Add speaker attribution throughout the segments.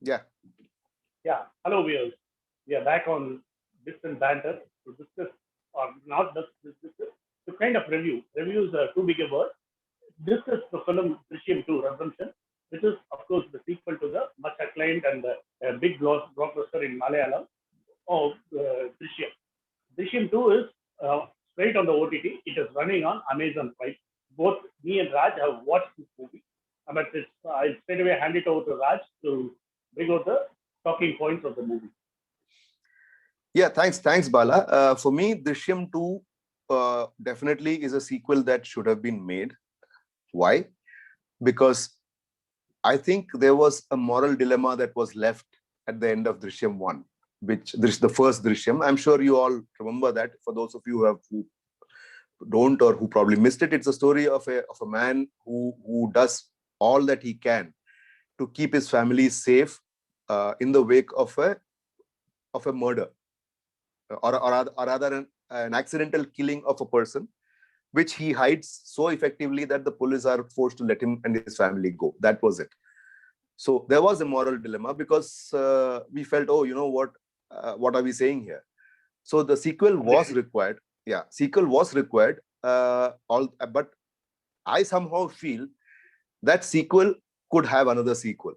Speaker 1: Yeah.
Speaker 2: Yeah, hello viewers. We are back on Distant Banter to discuss, or not discuss, to kind of review. Review is too big a word. Discuss the film Drishyam 2 Resumtion, which is, of course, the sequel to the much acclaimed and big blockbuster in Malayalam of Drishyam. Drishyam 2 is straight on the OTT. It is running on Amazon Prime. Both me and Raj have watched this movie. But I'll straight away hand it over to Raj to bring out the talking points of the movie.
Speaker 1: Yeah, thanks, Bala. For me, Drishyam 2 definitely is a sequel that should have been made. Why? Because I think there was a moral dilemma that was left at the end of Drishyam 1, which this the first Drishyam. I'm sure you all remember that. For those of you who don't or who probably missed it, it's a story of a man who does all that he can to keep his family safe in the wake of a murder, or rather an accidental killing of a person, which he hides so effectively that the police are forced to let him and his family go. That was it. So there was a moral dilemma because we felt, oh, you know what are we saying here? So the sequel was
Speaker 2: Completely.
Speaker 1: required. Yeah, sequel was required. But I somehow feel that sequel could have another sequel,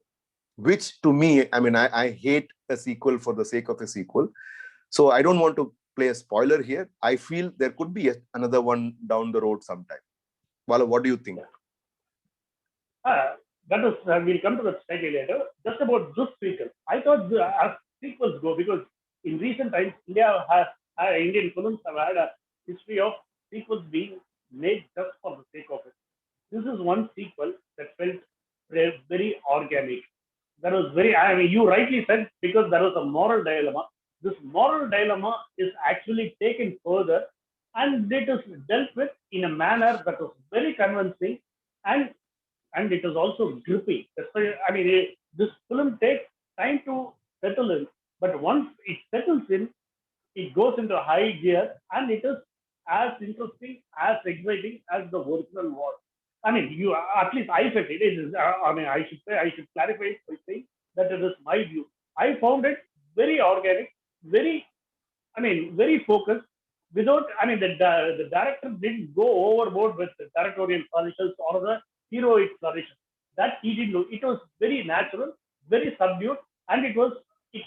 Speaker 1: which to me, I mean, I hate a sequel for the sake of a sequel. So I don't want to play a spoiler here. I feel there could be another one down the road sometime. Well, what do you think?
Speaker 2: Yeah. That is, we'll come to that slightly later. Just about this sequel, I thought as sequels go, because in recent times, Indian films have had a history of sequels being made just for the sake of it. This is one sequel that felt very organic. That was very, I mean, you rightly said, because there was a moral dilemma. This moral dilemma is actually taken further, and it is dealt with in a manner that was very convincing, and it is also gripping. I mean, this film takes time to settle in, but once it settles in, it goes into high gear, and it is as interesting, as exciting as the original was. I mean, you at least I felt it. It is. I mean, I should clarify it by saying that it is my view. I found it very organic, very, I mean, very focused. Without, I mean, the director didn't go overboard with the directorial flourishes or the heroic flourishes. That he didn't do. It was very natural, very subdued, and it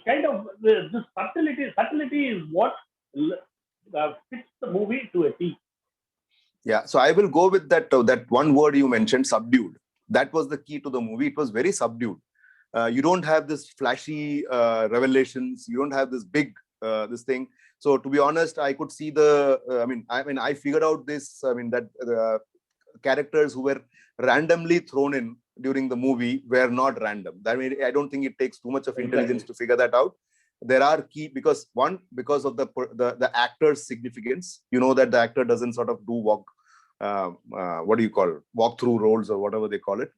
Speaker 2: kind of, this subtlety is what fits the movie to a T.
Speaker 1: Yeah, so I will go with that one word you mentioned, subdued. That was the key to the movie. It was very subdued. You don't have this flashy revelations. You don't have this big this thing. So to be honest, I could see I figured out this. I mean that characters who were randomly thrown in during the movie were not random. I mean, I don't think it takes too much of intelligence
Speaker 2: Exactly.
Speaker 1: to figure that out. There are key because of the actor's significance. You know that the actor doesn't sort of do what do you call walk through roles or whatever they call it.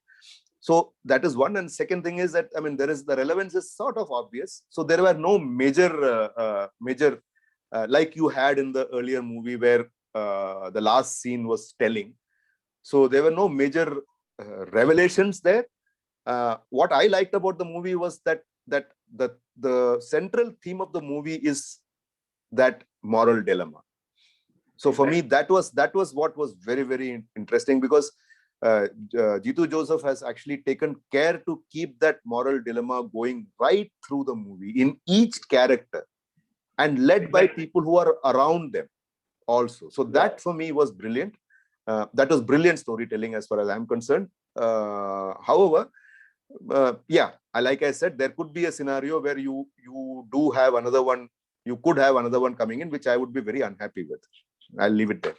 Speaker 1: So that is one. And second thing is that, I mean, there is the relevance is sort of obvious. So there were no major like you had in the earlier movie where the last scene was telling. So there were no major revelations there. What I liked about the movie was that the central theme of the movie is that moral dilemma. So for me,
Speaker 2: Exactly.
Speaker 1: that was what was very, very interesting, because Jeethu Joseph has actually taken care to keep that moral dilemma going right through the movie in each character, and led by
Speaker 2: Exactly.
Speaker 1: people who are around them also. So
Speaker 2: Yeah.
Speaker 1: that for me was brilliant. That was brilliant storytelling as far as I'm concerned. However, yeah, like I said, there could be a scenario where you do have another one. You could have another one coming in, which I would be very unhappy with. I'll leave it there.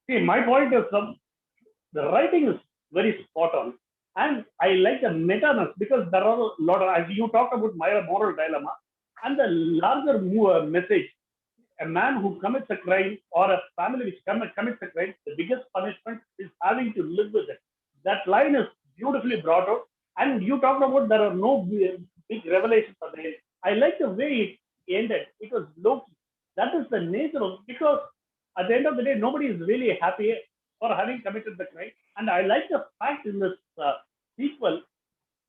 Speaker 2: See, my point is the writing is very spot on, and I like the meta-ness, because there are a lot of, as you talk about my moral dilemma, and the larger message. A man who commits a crime, or a family which commits a crime, the biggest punishment is having to live with it. That line is beautifully brought out. And you talked about there are no big revelations at the end. I like the way it ended. It was low key. That is the nature of, because at the end of the day, nobody is really happy for having committed the crime. And I like the fact in this sequel,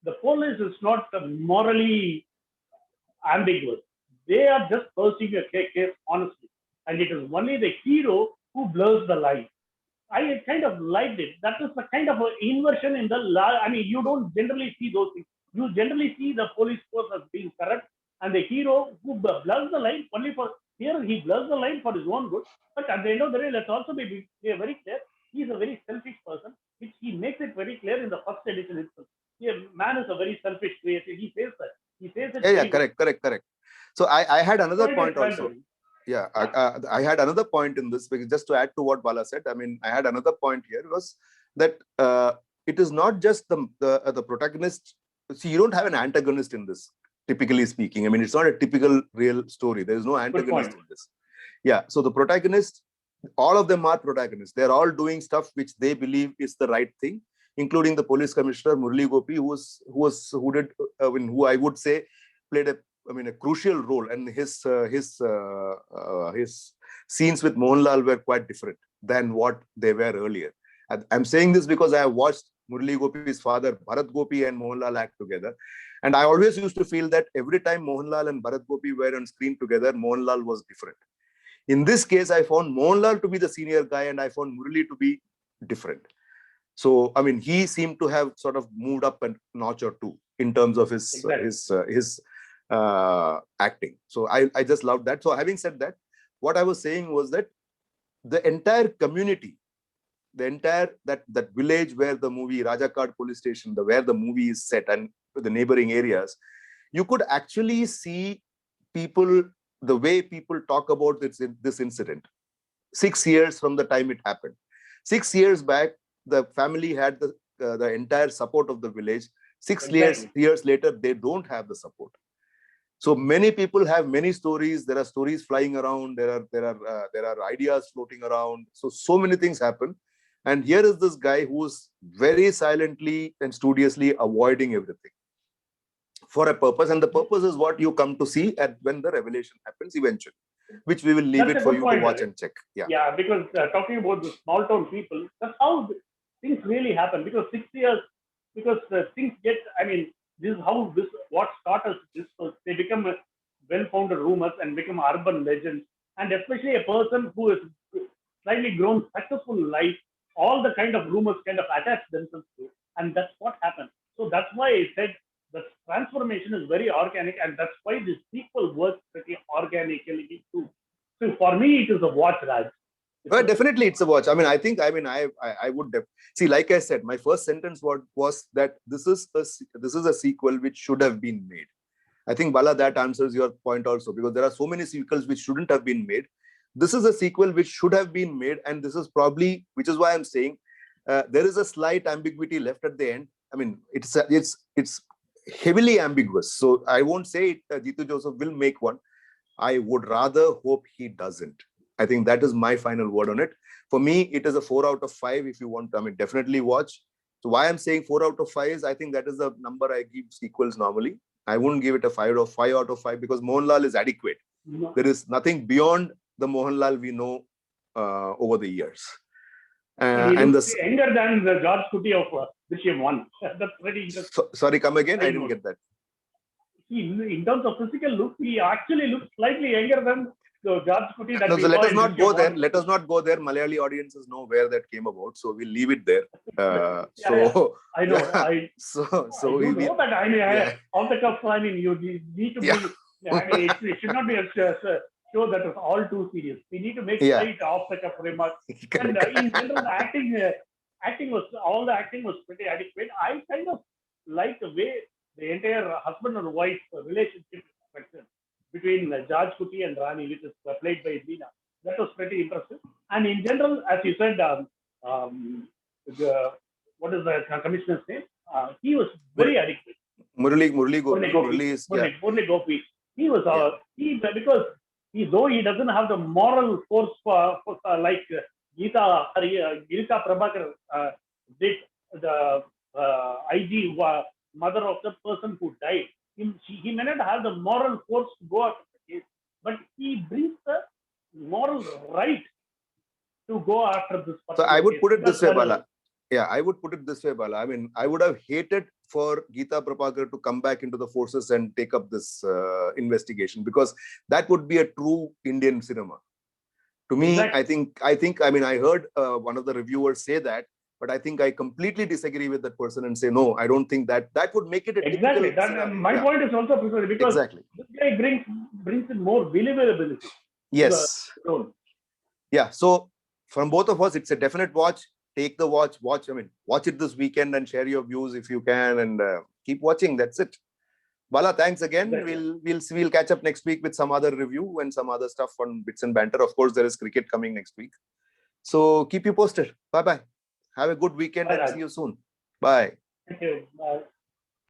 Speaker 2: the police is not morally ambiguous. They are just pursuing a case honestly. And it is only the hero who blurs the line. I kind of liked it. That is a kind of an inversion in the law. I mean, you don't generally see those things. You generally see the police force as being corrupt, and the hero who blurs the line only for here he blurs the line for his own good. But at the end of the day, let's also be very clear. He is a very selfish person, which he makes it very clear in the first edition itself. Here, man is a very selfish creature. He says that. He says it
Speaker 1: Yeah,
Speaker 2: very
Speaker 1: correct. So I had another
Speaker 2: well.
Speaker 1: point also. Yeah, I had another point in this, because just to add to what Bala said, I mean, I had another point here was that it is not just the protagonist. See, you don't have an antagonist in this, typically speaking. I mean, it's not a typical real story. There is no antagonist in this. Yeah, so the protagonist, all of them are protagonists. They're all doing stuff which they believe is the right thing, including the police commissioner Murli Gopi, who I would say played a crucial role, and his scenes with Mohanlal were quite different than what they were earlier. I'm saying this because I have watched Murli Gopi's father Bharat Gopi and Mohanlal act together, and I always used to feel that every time Mohanlal and Bharat Gopi were on screen together, Mohanlal was different. In this case, I found Mohanlal to be the senior guy, and I found Murli to be different. So, I mean, he seemed to have sort of moved up a notch or two in terms of his acting. So I just loved that. So having said that, what I was saying was that the entire community, the entire that village where the movie Rajakad police station, where the movie is set, and the neighboring areas, you could actually see people, the way people talk about this incident 6 years from the time it happened. 6 years back, the family had the entire support of the village. 6 years later, they don't have the support. So many people have many stories. There are stories flying around. There are ideas floating around. So many things happen. And here is this guy who is very silently and studiously avoiding everything for a purpose. And the purpose is what you come to see when the revelation happens eventually, which we will leave it for you to watch and check.
Speaker 2: Yeah, because talking about the small town people, that's how things really happen. Because 6 years, because things get, I mean, this is how what started this. They become well-founded rumors and become urban legends. And especially a person who has slightly grown successful in life, all the kind of rumors kind of attach themselves to. And that's what happened. So that's why I said the transformation is very organic, and that's why the sequel works pretty organically too. So for me, it is a watch, Raj.
Speaker 1: Well, definitely, it's a watch. I mean, I would see. Like I said, my first sentence was that this is a sequel which should have been made. I think, Bala, that answers your point also, because there are so many sequels which shouldn't have been made. This is a sequel which should have been made, and this is probably, which is why I'm saying there is a slight ambiguity left at the end. I mean, it's heavily ambiguous. So I won't say Jeethu Joseph will make one. I would rather hope he doesn't. I think that is my final word on it. For me, it is a 4 out of 5. If you want, I mean, definitely watch. So why I'm saying 4 out of 5 is I think that is the number I give sequels normally. I wouldn't give it a 5 out of 5 because Mohanlal is adequate. No. There is nothing beyond the Mohanlal we know over the years.
Speaker 2: And younger than the George Kuti of Drishyam 1. That's very interesting.
Speaker 1: Sorry, come again. I didn't get that.
Speaker 2: In terms of physical look, he actually looks slightly younger than the George Kuti that we
Speaker 1: so let
Speaker 2: saw
Speaker 1: us not go there. Let us not go there. Malayali audiences know where that came about, so we'll leave it there.
Speaker 2: I know.
Speaker 1: Yeah.
Speaker 2: I know, but I mean, off the cuff, I mean, you need to be. I mean, it should not be a show that is all too serious. We need to make slight off the cuff remarks. And in general, the acting was pretty adequate. I kind of like the way the entire husband and wife relationship structure between George Kuti and Rani, which is played by Veena. That was pretty interesting. And in general, as you said, what is the commissioner's name? He was very adequate.
Speaker 1: Murli
Speaker 2: Gopi. He was because though he doesn't have the moral force for like Gita Prabhakar did, the IG mother of the person who died. He may not have the moral force to go after the case, but he brings the moral right to go after this.
Speaker 1: So I would put it this way, Bala. Yeah, I would put it this way, Bala. I mean, I would have hated for Geeta Prabhakar to come back into the forces and take up this investigation, because that would be a true Indian cinema. To me,
Speaker 2: Exactly.
Speaker 1: I mean, I heard one of the reviewers say that, but I think I completely disagree with that person and say, no, I don't think that would make it a
Speaker 2: Exactly.
Speaker 1: typical
Speaker 2: That
Speaker 1: scenario.
Speaker 2: my
Speaker 1: Yeah,
Speaker 2: point is also precisely because
Speaker 1: exactly.
Speaker 2: this guy brings in more believability to the
Speaker 1: Yes.
Speaker 2: role.
Speaker 1: Yeah. So from both of us, it's a definite watch. Take the watch. I mean, watch it this weekend and share your views if you can, and keep watching. That's it. Bala, thanks again.
Speaker 2: Exactly.
Speaker 1: We'll catch up next week with some other review and some other stuff on Bits and Banter. Of course, there is cricket coming next week. So keep you posted. Bye bye. Have a good weekend
Speaker 2: Bye,
Speaker 1: and
Speaker 2: Raj.
Speaker 1: see you soon. Bye.
Speaker 2: Thank you. Bye.